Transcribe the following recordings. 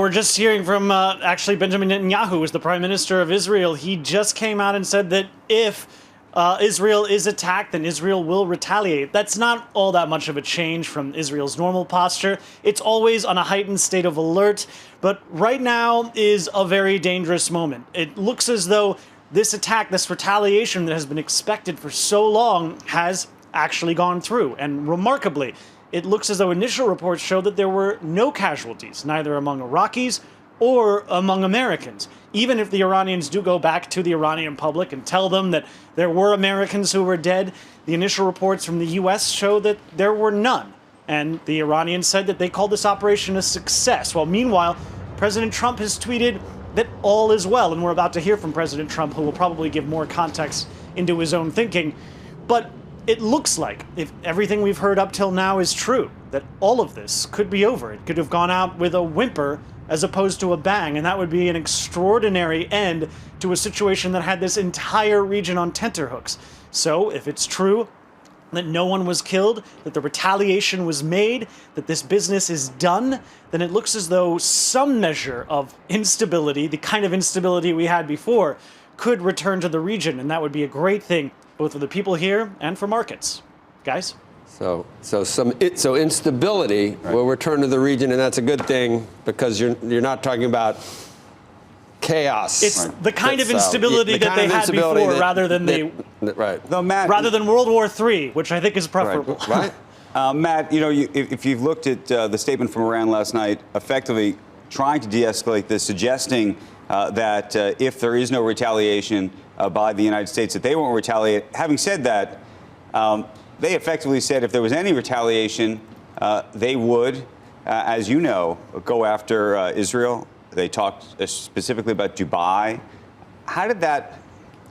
we're just hearing from actually Benjamin Netanyahu, who is the prime minister of Israel. He just came out and said that if Israel is attacked, then Israel will retaliate. That's not all that much of a change from Israel's normal posture. It's always on a heightened state of alert, but right now is a very dangerous moment. It looks as though this attack, this retaliation that has been expected for so long has actually gone through. And remarkably, it looks as though initial reports show that there were no casualties, neither among Iraqis or among Americans. Even if the Iranians do go back to the Iranian public and tell them that there were Americans who were dead, the initial reports from the U.S. show that there were none. And the Iranians said that they called this operation a success. Well, meanwhile, President Trump has tweeted that all is well. And we're about to hear from President Trump, who will probably give more context into his own thinking. But it looks like, if everything we've heard up till now is true, that all of this could be over. It could have gone out with a whimper as opposed to a bang, and that would be an extraordinary end to a situation that had this entire region on tenterhooks. So, if it's true that no one was killed, that the retaliation was made, that this business is done, then it looks as though some measure of instability, the kind of instability we had before, could return to the region, and that would be a great thing, both for the people here and for markets. Guys? So instability will return to the region, and that's a good thing because you're not talking about chaos. It's the kind of instability that they had before, rather than rather than World War III, which I think is preferable. Right. Matt, you know, if you've looked at the statement from Iran last night, effectively trying to de-escalate this, suggesting that if there is no retaliation by the United States, that they won't retaliate. Having said that, they effectively said if there was any retaliation, they would, as you know, go after Israel. They talked specifically about Dubai. How did that,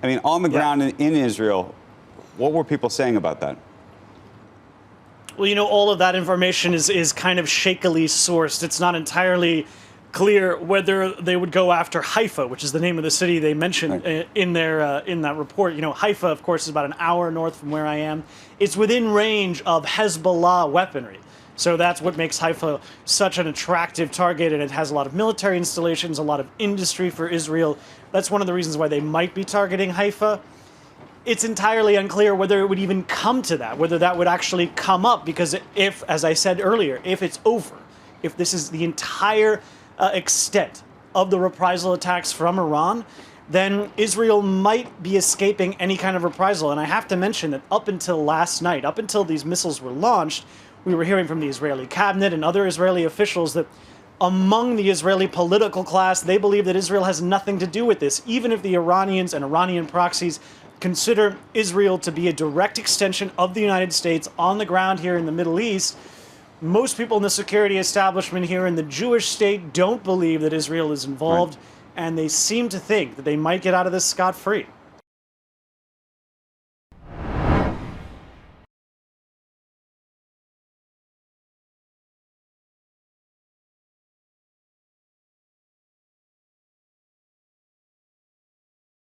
I mean, on the ground in Israel, what were people saying about that? Well, you know, all of that information is kind of shakily sourced. It's not entirely clear whether they would go after Haifa, which is the name of the city they mentioned in that report. You know, Haifa, of course, is about an hour north from where I am. It's within range of Hezbollah weaponry. So that's what makes Haifa such an attractive target, and it has a lot of military installations, a lot of industry for Israel. That's one of the reasons why they might be targeting Haifa. It's entirely unclear whether it would even come to that, whether that would actually come up, because if, as I said earlier, if it's over, if this is the entire extent of the reprisal attacks from Iran, then Israel might be escaping any kind of reprisal. And I have to mention that up until last night, up until these missiles were launched, we were hearing from the Israeli cabinet and other Israeli officials that among the Israeli political class, they believe that Israel has nothing to do with this, even if the Iranians and Iranian proxies consider Israel to be a direct extension of the United States on the ground here in the Middle East. Most people in the security establishment here in the Jewish state don't believe that Israel is involved, and they seem to think that they might get out of this scot-free.